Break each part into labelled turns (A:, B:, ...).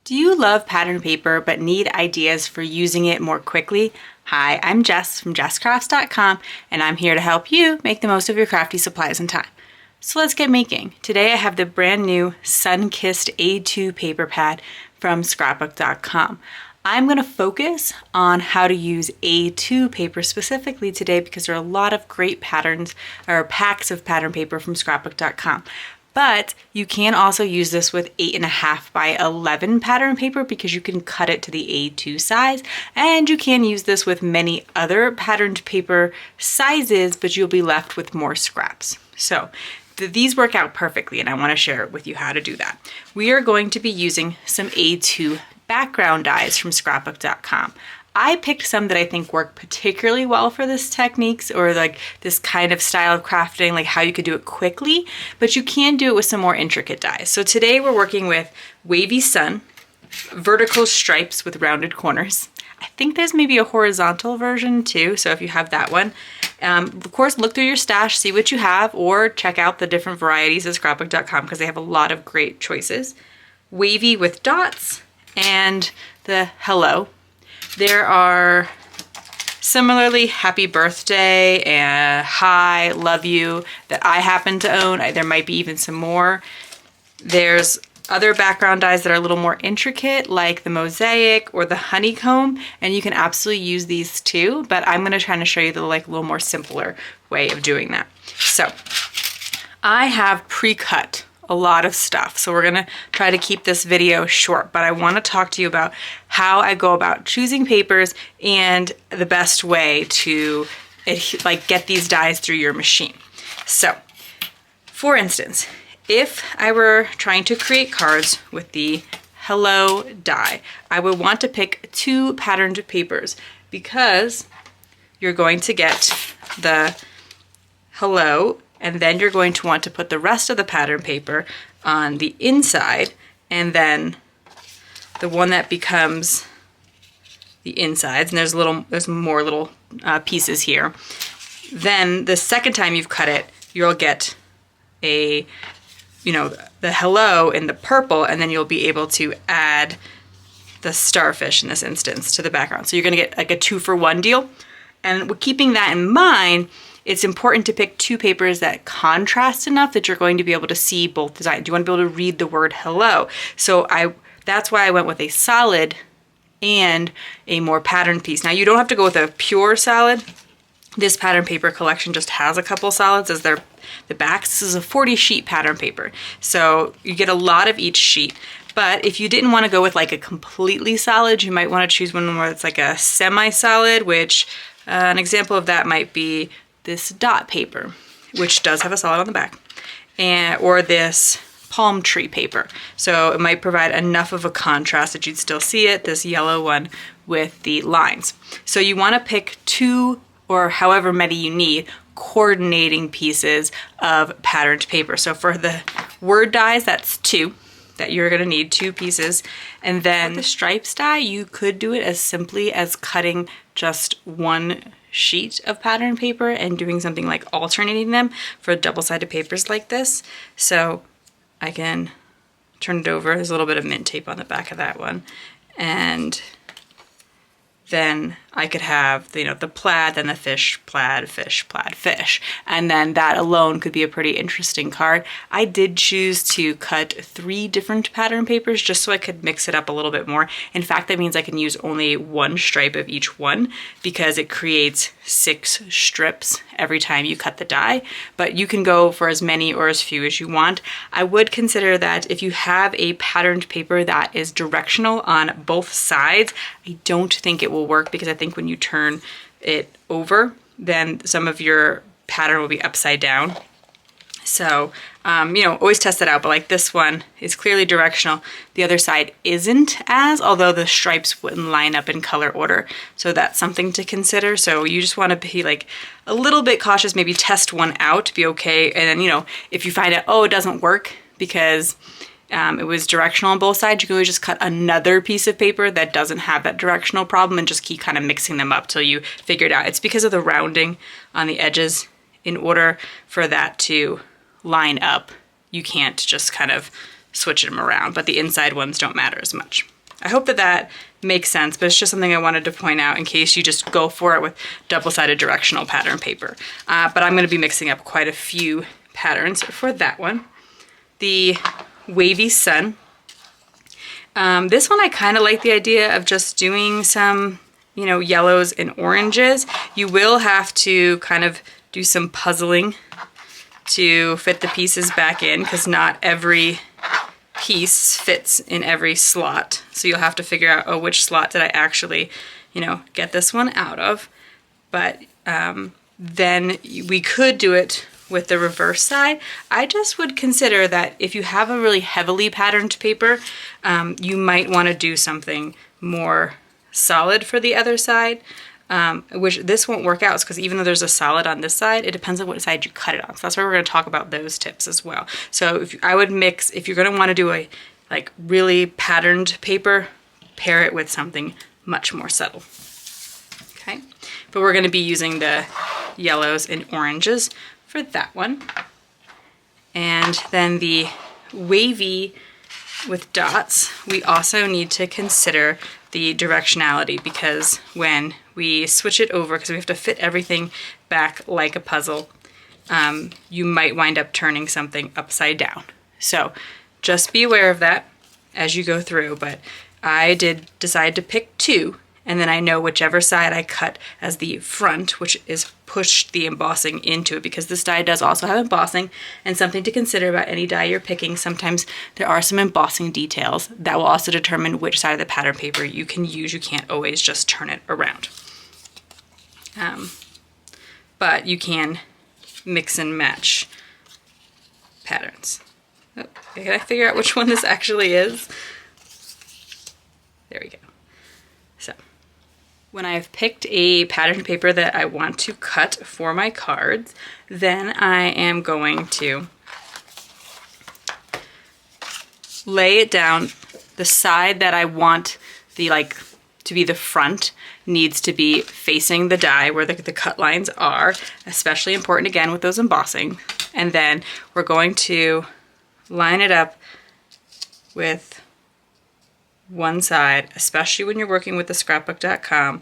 A: Do you love pattern paper but need ideas for using it more quickly? Hi, I'm Jess from Jesscrafts.com and I'm here to help you make the most of your crafty supplies and time. So let's get making. Today I have the brand new Sunkissed A2 Paper Pad from Scrapbook.com. I'm going to focus on how to use A2 paper specifically today because there are a lot of great patterns or packs of pattern paper from Scrapbook.com. But you can also use this with 8.5 by 11 pattern paper because you can cut it to the A2 size, and you can use this with many other patterned paper sizes, but you'll be left with more scraps. So these work out perfectly, and I want to share with you how to do that. We are going to be using some A2 background dies from Scrapbook.com. I picked some that I think work particularly well for this techniques or like this kind of style of crafting, like how you could do it quickly, but you can do it with some more intricate dies. So today we're working with Wavy Sun, vertical stripes with rounded corners. I think there's maybe a horizontal version too, so if you have that one. Of course, look through your stash, see what you have, or check out the different varieties at scrapbook.com because they have a lot of great choices. Wavy with dots and the hello. There are similarly happy birthday and hi, love you that I happen to own. There might be even some more. There's other background dies that are a little more intricate like the mosaic or the honeycomb, and you can absolutely use these too, but I'm going to try to show you the little more simpler way of doing that. So I have pre-cut a lot of stuff. So we're gonna try to keep this video short, but I wanna talk to you about how I go about choosing papers and the best way to get these dies through your machine. So, for instance, if I were trying to create cards with the hello die, I would want to pick 2 patterned papers because you're going to get the hello, and then you're going to want to put the rest of the pattern paper on the inside, and then the one that becomes the insides, and there's more little pieces here. Then the second time you've cut it, you'll get the hello in the purple, and then you'll be able to add the starfish in this instance to the background. So you're gonna get like a 2-for-1 deal. And keeping that in mind, it's important to pick 2 papers that contrast enough that you're going to be able to see both designs. You want to be able to read the word hello. So that's why I went with a solid and a more patterned piece. Now you don't have to go with a pure solid. This pattern paper collection just has a couple solids as the backs. This is a 40 sheet pattern paper. So you get a lot of each sheet. But if you didn't want to go with like a completely solid, you might want to choose one where it's like a semi-solid, which an example of that might be this dot paper, which does have a solid on the back, or this palm tree paper. So it might provide enough of a contrast that you'd still see it, this yellow one with the lines. So you want to pick 2 or however many you need coordinating pieces of patterned paper. So for the word dies, that's 2 that you're going to need, 2 pieces. And then the stripes die, you could do it as simply as cutting just 1 sheet of pattern paper and doing something like alternating them for double-sided papers like this. So I can turn it over. There's a little bit of mint tape on the back of that one. And then I could have the plaid, then the fish, plaid, fish, plaid, fish. And then that alone could be a pretty interesting card. I did choose to cut 3 different pattern papers just so I could mix it up a little bit more. In fact, that means I can use only 1 stripe of each one because it creates 6 strips every time you cut the die, but you can go for as many or as few as you want. I would consider that if you have a patterned paper that is directional on both sides, I don't think it will work because I think when you turn it over, then some of your pattern will be upside down. So, always test that out, but like this one is clearly directional. The other side isn't although the stripes wouldn't line up in color order. So that's something to consider. So you just want to be like a little bit cautious, maybe test one out, be okay. And then, if you find out, oh, it doesn't work because it was directional on both sides, you can always just cut another piece of paper that doesn't have that directional problem and just keep kind of mixing them up till you figure it out. It's because of the rounding on the edges. In order for that to line up, you can't just kind of switch them around, but the inside ones don't matter as much. I hope that that makes sense, but it's just something I wanted to point out in case you just go for it with double-sided directional pattern paper. But I'm going to be mixing up quite a few patterns for that one. The Wavy Sun. This one I kind of like the idea of just doing some, you know, yellows and oranges. You will have to kind of do some puzzling to fit the pieces back in because not every piece fits in every slot. So you'll have to figure out, oh, which slot did I actually, you know, get this one out of. But then we could do it with the reverse side. I just would consider that if you have a really heavily patterned paper, you might want to do something more solid for the other side. Which this won't work out because even though there's a solid on this side, it depends on what side you cut it on. So that's why we're going to talk about those tips as well. So I would mix, if you're going to want to do a like really patterned paper, pair it with something much more subtle. Okay, but we're going to be using the yellows and oranges for that one. And then the wavy with dots, we also need to consider the directionality because when we switch it over, because we have to fit everything back like a puzzle, you might wind up turning something upside down. So just be aware of that as you go through, but I did decide to pick two, and then I know whichever side I cut as the front, which is pushed the embossing into it, because this die does also have embossing, and something to consider about any die you're picking, sometimes there are some embossing details that will also determine which side of the pattern paper you can use. You can't always just turn it around. But you can mix and match patterns. Oh, can I figure out which one this actually is? There we go. So when I've picked a pattern paper that I want to cut for my cards, then I am going to lay it down. The side that I want to be the front needs to be facing the die where the cut lines are, especially important again with those embossing. And then we're going to line it up with one side, especially when you're working with the Scrapbook.com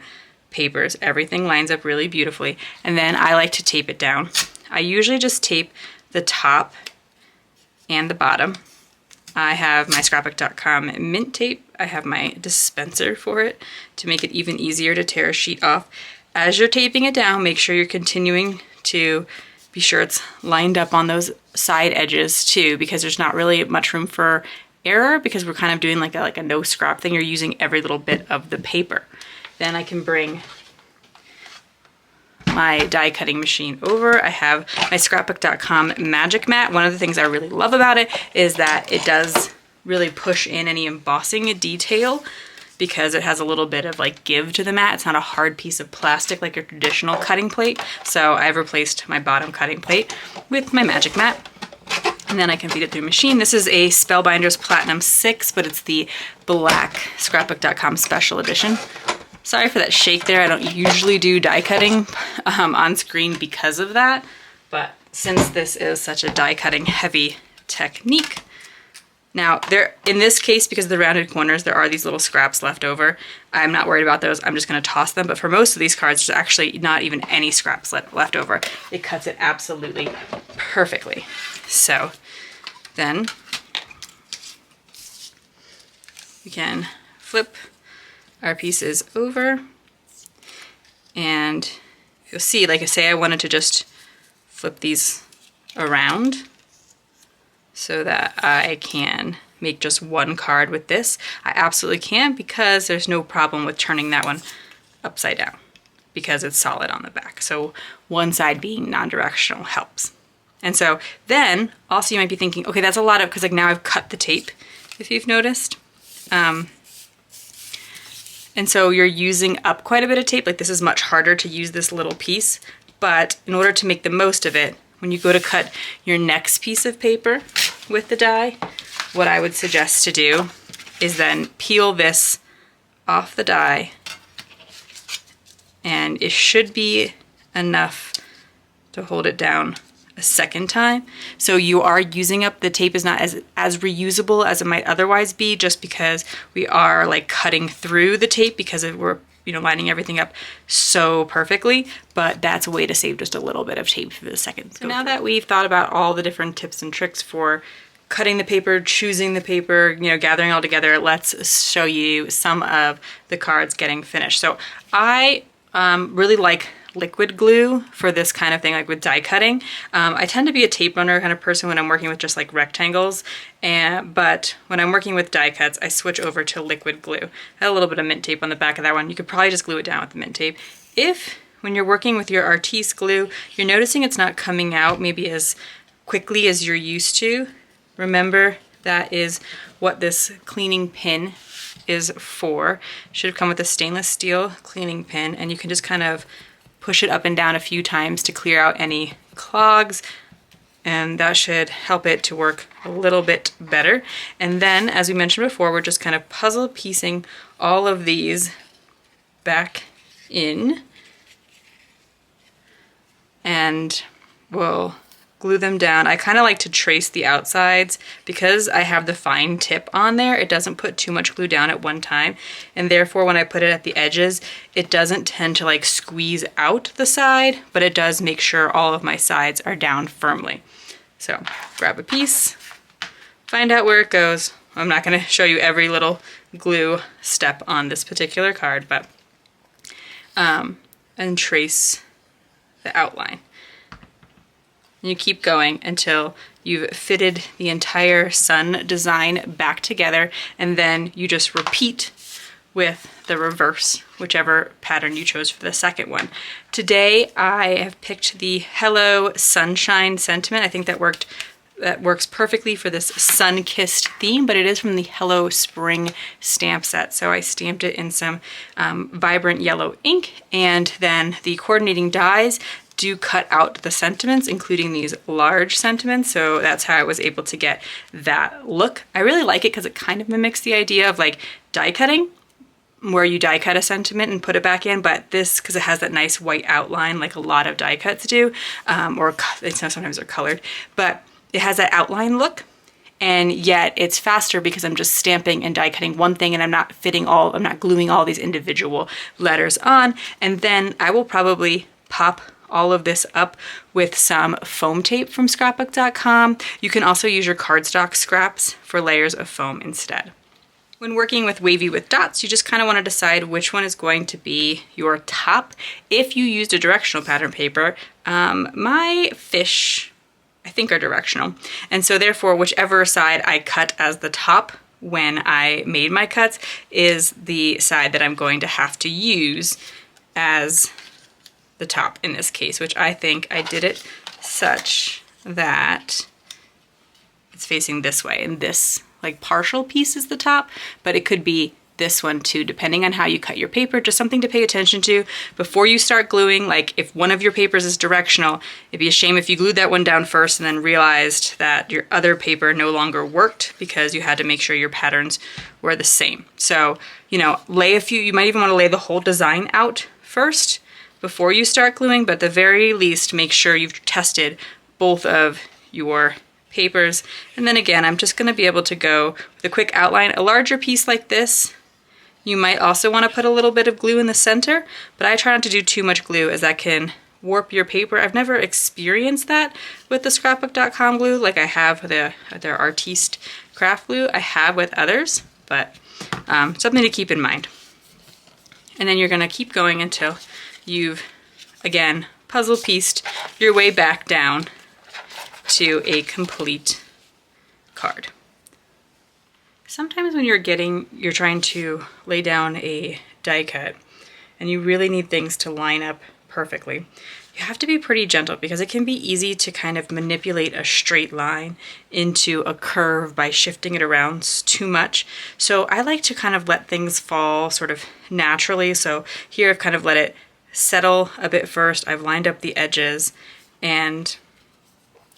A: papers. Everything lines up really beautifully. And then I like to tape it down. I usually just tape the top and the bottom. I have my Scrapbook.com mint tape. I have my dispenser for it to make it even easier to tear a sheet off. As you're taping it down, make sure you're continuing to be sure it's lined up on those side edges too, because there's not really much room for error because we're kind of doing like a no scrap thing. You're using every little bit of the paper. Then I can bring my die cutting machine over. I have my Scrapbook.com magic mat. One of the things I really love about it is that it does really push in any embossing detail because it has a little bit of like give to the mat. It's not a hard piece of plastic like your traditional cutting plate. So I've replaced my bottom cutting plate with my magic mat. And then I can feed it through a machine. This is a Spellbinders Platinum 6, but it's the black Scrapbook.com special edition. Sorry for that shake there. I don't usually do die cutting on screen because of that. But since this is such a die cutting heavy technique, now in this case, because of the rounded corners, there are these little scraps left over. I'm not worried about those. I'm just going to toss them. But for most of these cards, there's actually not even any scraps left over. It cuts it absolutely perfectly. So then we can flip our pieces over, and you'll see, like I say, I wanted to just flip these around so that I can make just one card with this. I absolutely can because there's no problem with turning that one upside down because it's solid on the back. So one side being non-directional helps. And so then also you might be thinking, okay, that's a lot of, because like now I've cut the tape, if you've noticed. And so you're using up quite a bit of tape. Like this is much harder to use this little piece, but in order to make the most of it, when you go to cut your next piece of paper with the die, what I would suggest to do is then peel this off the die, and it should be enough to hold it down a second time. So you are using up, the tape is not as reusable as it might otherwise be, just because we are like cutting through the tape because we're, you know, lining everything up so perfectly, but that's a way to save just a little bit of tape for the second. So now that we've thought about all the different tips and tricks for cutting the paper, choosing the paper, you know, gathering it all together, let's show you some of the cards getting finished. So I really like liquid glue for this kind of thing, like with die cutting. I tend to be a tape runner kind of person when I'm working with just like rectangles, but when I'm working with die cuts, I switch over to liquid glue. I have a little bit of mint tape on the back of that one. You could probably just glue it down with the mint tape. If, when you're working with your Artiste glue, you're noticing it's not coming out maybe as quickly as you're used to, remember that is what this cleaning pin is for. Should have come with a stainless steel cleaning pin, and you can just kind of push it up and down a few times to clear out any clogs, and that should help it to work a little bit better. And then, as we mentioned before, we're just kind of puzzle piecing all of these back in, and we'll glue them down. I kind of like to trace the outsides because I have the fine tip on there. It doesn't put too much glue down at one time, and therefore when I put it at the edges, it doesn't tend to like squeeze out the side, but it does make sure all of my sides are down firmly. So grab a piece, find out where it goes. I'm not going to show you every little glue step on this particular card, but and trace the outline. You keep going until you've fitted the entire sun design back together, and then you just repeat with the reverse, whichever pattern you chose for the second one. Today I have picked the Hello Sunshine sentiment. I think that works perfectly for this sun-kissed theme, but it is from the Hello Spring stamp set. So I stamped it in some vibrant yellow ink, and then the coordinating dies do cut out the sentiments, including these large sentiments, so that's how I was able to get that look. I really like it because it kind of mimics the idea of like die cutting, where you die cut a sentiment and put it back in, but this, because it has that nice white outline like a lot of die cuts do, or sometimes they're colored, but it has that outline look, and yet it's faster because I'm just stamping and die cutting one thing, and I'm not gluing all these individual letters on. And then I will probably pop all of this up with some foam tape from Scrapbook.com. You can also use your cardstock scraps for layers of foam instead. When working with Wavy with dots, you just kind of want to decide which one is going to be your top. If you used a directional pattern paper, my fish, I think, are directional. And so therefore, whichever side I cut as the top when I made my cuts is the side that I'm going to have to use as the top in this case, which I think I did it such that it's facing this way, and this like partial piece is the top, but it could be this one too, depending on how you cut your paper. Just something to pay attention to before you start gluing. Like if one of your papers is directional, it'd be a shame if you glued that one down first and then realized that your other paper no longer worked because you had to make sure your patterns were the same. So, you know, you might even want to lay the whole design out first before you start gluing, but at the very least, make sure you've tested both of your papers. And then again, I'm just gonna be able to go with a quick outline. A larger piece like this, you might also wanna put a little bit of glue in the center, but I try not to do too much glue as that can warp your paper. I've never experienced that with the Scrapbook.com glue like I have with their Artiste craft glue. I have with others, but something to keep in mind. And then you're gonna keep going until you've, again, puzzle pieced your way back down to a complete card. Sometimes when you're trying to lay down a die cut and you really need things to line up perfectly, you have to be pretty gentle because it can be easy to kind of manipulate a straight line into a curve by shifting it around too much. So I like to kind of let things fall sort of naturally. So here I've kind of let it settle a bit first. I've lined up the edges, and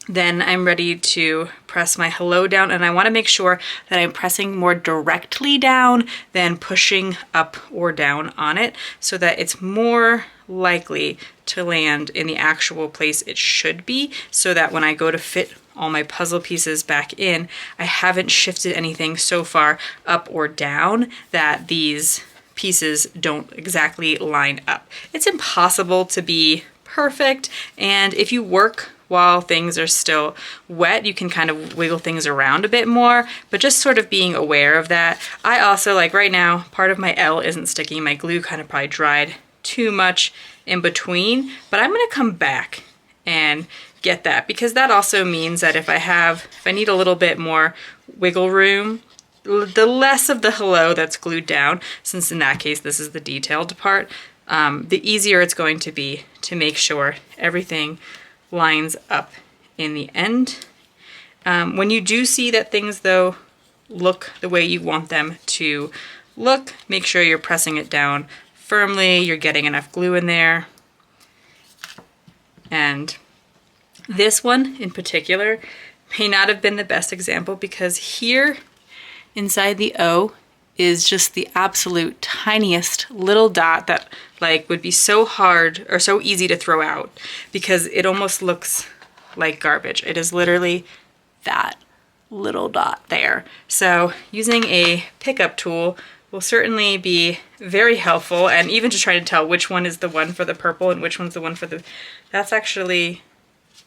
A: then I'm ready to press my hello down, and I want to make sure that I'm pressing more directly down than pushing up or down on it so that it's more likely to land in the actual place it should be, so that when I go to fit all my puzzle pieces back in, I haven't shifted anything so far up or down that these pieces don't exactly line up. It's impossible to be perfect, and if you work while things are still wet, you can kind of wiggle things around a bit more, but just sort of being aware of that. I also, like right now, part of my L isn't sticking. My glue kind of probably dried too much in between, but I'm gonna come back and get that, because that also means that if I need a little bit more wiggle room, the less of the hello that's glued down, since in that case this is the detailed part, the easier it's going to be to make sure everything lines up in the end. When you do see that things though look the way you want them to look, make sure you're pressing it down firmly, you're getting enough glue in there. And this one in particular may not have been the best example, because here inside the O is just the absolute tiniest little dot that like would be so hard or so easy to throw out, because it almost looks like garbage. It is literally that little dot there. So using a pickup tool will certainly be very helpful, and even to try to tell which one is the one for the purple and which one's the one for the, that's actually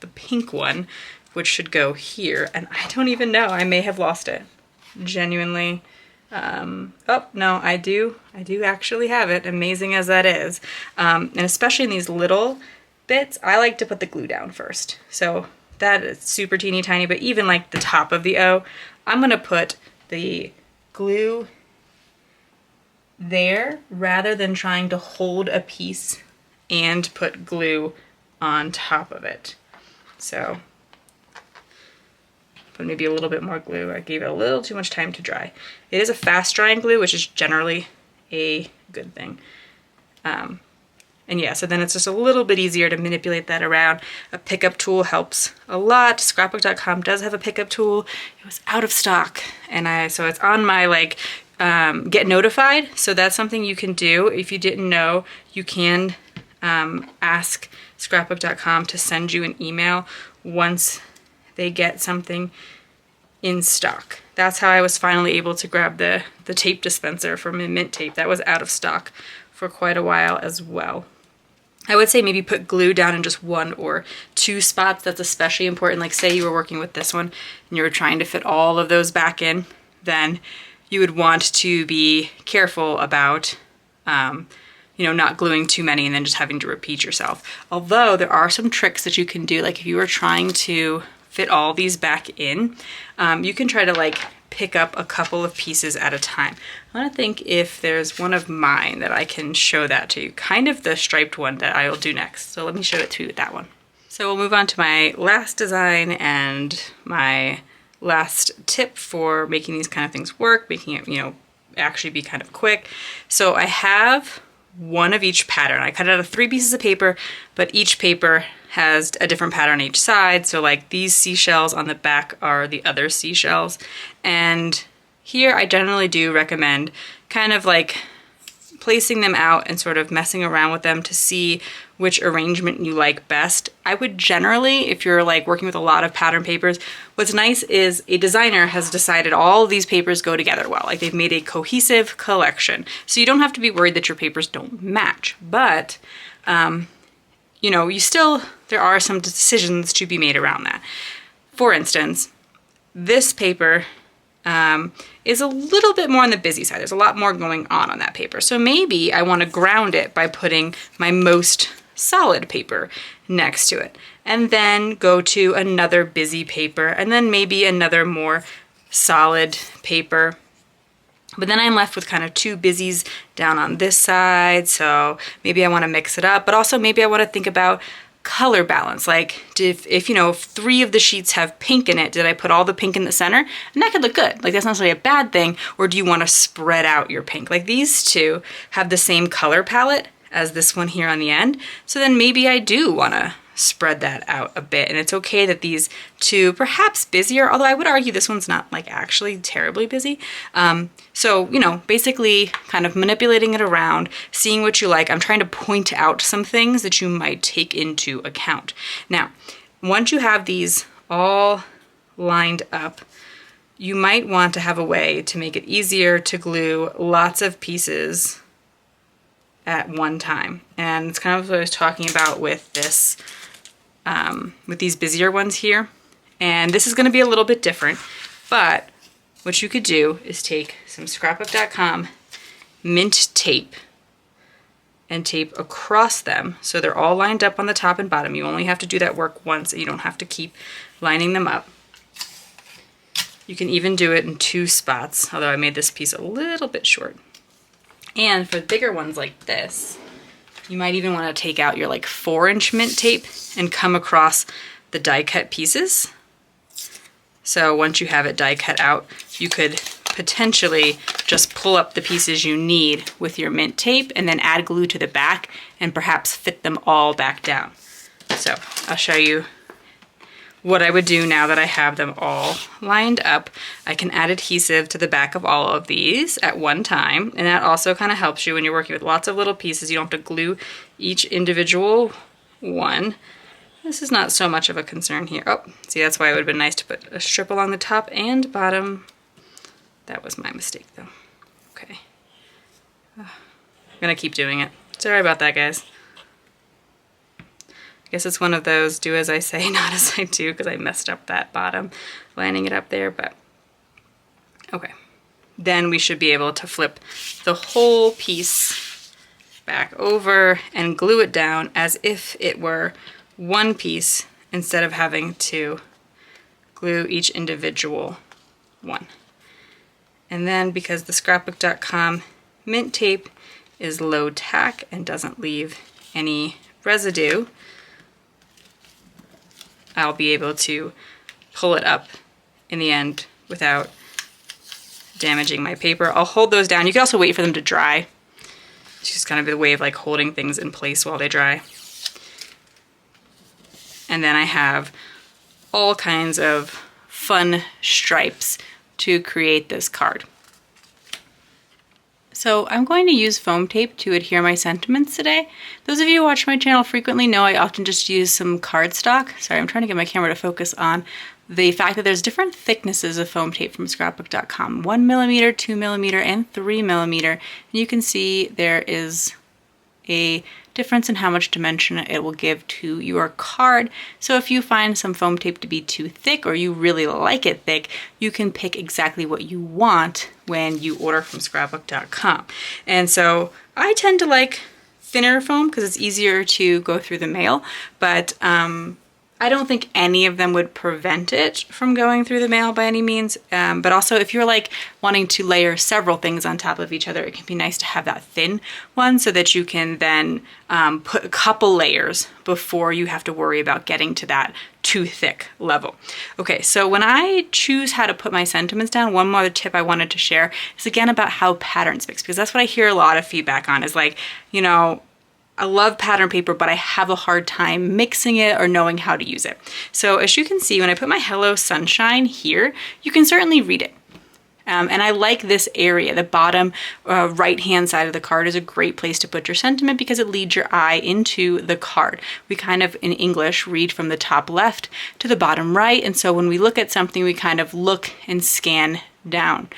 A: the pink one, which should go here, and I don't even know, I may have lost it, genuinely. Oh, no, I do actually have it, amazing as that is. And especially in these little bits, I like to put the glue down first. So that is super teeny tiny, but even like the top of the O, I'm gonna put the glue there rather than trying to hold a piece and put glue on top of it. So put maybe a little bit more glue. I gave it a little too much time to dry. It is a fast drying glue, which is generally a good thing. And yeah, so then it's just a little bit easier to manipulate that around. A pickup tool helps a lot. Scrapbook.com does have a pickup tool. It was out of stock, and so it's on my like get notified. So that's something you can do. If you didn't know, you can ask Scrapbook.com to send you an email once they get something in stock. That's how I was finally able to grab the tape dispenser from Mint Tape. That was out of stock for quite a while as well. I would say maybe put glue down in just one or two spots. That's especially important. Like say you were working with this one and you were trying to fit all of those back in, then you would want to be careful about you know, not gluing too many and then just having to repeat yourself. Although there are some tricks that you can do, like if you were trying to fit all these back in, you can try to like pick up a couple of pieces at a time. I want to think if there's one of mine that I can show that to you, kind of the striped one that I will do next. So let me show it to you with that one. So we'll move on to my last design and my last tip for making these kind of things work, making it, you know, actually be kind of quick. So I have one of each pattern. I cut out of 3 pieces of paper, but each paper has a different pattern each side. So like these seashells on the back are the other seashells. And here I generally do recommend kind of like placing them out and sort of messing around with them to see which arrangement you like best. I would generally, if you're like working with a lot of pattern papers, what's nice is a designer has decided all of these papers go together well. Like they've made a cohesive collection. So you don't have to be worried that your papers don't match, but you know, there are some decisions to be made around that. For instance, this paper is a little bit more on the busy side. There's a lot more going on that paper. So maybe I want to ground it by putting my most solid paper next to it, and then go to another busy paper, and then maybe another more solid paper. But then I'm left with kind of 2 busies down on this side, so maybe I want to mix it up, but also maybe I want to think about color balance. Like if you know, if 3 of the sheets have pink in it, did I put all the pink in the center? And that could look good. Like that's not necessarily a bad thing. Or do you want to spread out your pink? Like these 2 have the same color palette as this one here on the end. So then maybe I do want to spread that out a bit. And it's okay that these two, perhaps busier, although I would argue this one's not like actually terribly busy. So, you know, basically kind of manipulating it around, seeing what you like. I'm trying to point out some things that you might take into account. Now, once you have these all lined up, you might want to have a way to make it easier to glue lots of pieces at one time. And it's kind of what I was talking about with this, with these busier ones here. And this is going to be a little bit different, but what you could do is take some Scrapbook.com mint tape and tape across them so they're all lined up on the top and bottom. You only have to do that work once, and you don't have to keep lining them up. You can even do it in 2 spots, although I made this piece a little bit short. And for bigger ones like this, you might even want to take out your like 4-inch mint tape and come across the die cut pieces. So once you have it die cut out, you could potentially just pull up the pieces you need with your mint tape and then add glue to the back and perhaps fit them all back down. So I'll show you what I would do now that I have them all lined up. I can add adhesive to the back of all of these at one time, and that also kind of helps you when you're working with lots of little pieces. You don't have to glue each individual one. This is not so much of a concern here. Oh, see, that's why it would have been nice to put a strip along the top and bottom. That was my mistake though. Okay. I'm gonna keep doing it. Sorry about that, guys. I guess it's one of those do as I say, not as I do, because I messed up that bottom, lining it up there, but okay. Then we should be able to flip the whole piece back over and glue it down as if it were one piece instead of having to glue each individual one. And then because the Scrapbook.com mint tape is low tack and doesn't leave any residue, I'll be able to pull it up in the end without damaging my paper. I'll hold those down. You can also wait for them to dry. It's just kind of a way of like holding things in place while they dry. And then I have all kinds of fun stripes to create this card. So I'm going to use foam tape to adhere my sentiments today. Those of you who watch my channel frequently know I often just use some cardstock. Sorry, I'm trying to get my camera to focus on the fact that there's different thicknesses of foam tape from Scrapbook.com. 1mm, 2mm, and 3mm. And you can see there is a difference in how much dimension it will give to your card. So if you find some foam tape to be too thick or you really like it thick, you can pick exactly what you want when you order from Scrapbook.com. And so I tend to like thinner foam because it's easier to go through the mail, but I don't think any of them would prevent it from going through the mail by any means. But also if you're like wanting to layer several things on top of each other, it can be nice to have that thin one so that you can then put a couple layers before you have to worry about getting to that too thick level. Okay, so when I choose how to put my sentiments down, one more tip I wanted to share is again about how patterns mix, because that's what I hear a lot of feedback on is like, you know, I love pattern paper, but I have a hard time mixing it or knowing how to use it. So as you can see, when I put my Hello Sunshine here, you can certainly read it. And I like this area. The bottom right-hand side of the card is a great place to put your sentiment because it leads your eye into the card. We kind of, in English, read from the top left to the bottom right. And so when we look at something, we kind of look and scan down.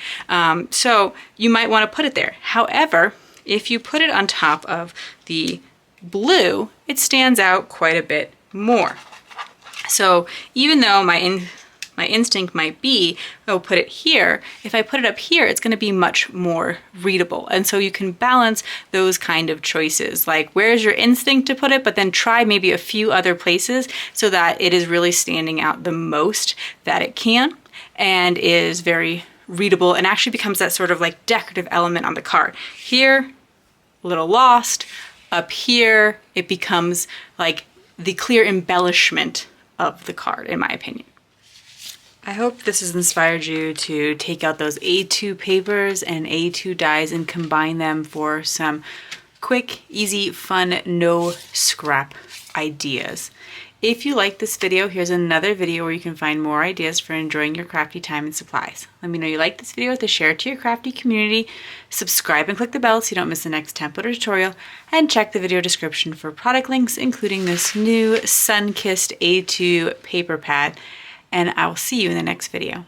A: So you might want to put it there. However, if you put it on top of the blue, it stands out quite a bit more. So even though my instinct might be, oh, put it here, if I put it up here, it's going to be much more readable. And so you can balance those kind of choices, like where's your instinct to put it, but then try maybe a few other places so that it is really standing out the most that it can and is very readable and actually becomes that sort of like decorative element on the card. Here, a little lost. Up here, it becomes like the clear embellishment of the card, in my opinion. I hope this has inspired you to take out those A2 papers and A2 dies and combine them for some quick, easy, fun, no scrap ideas. If you like this video, here's another video where you can find more ideas for enjoying your crafty time and supplies. Let me know you like this video with a share to your crafty community, subscribe and click the bell so you don't miss the next template or tutorial, and check the video description for product links, including this new Sunkissed A2 Paper Pad, and I will see you in the next video.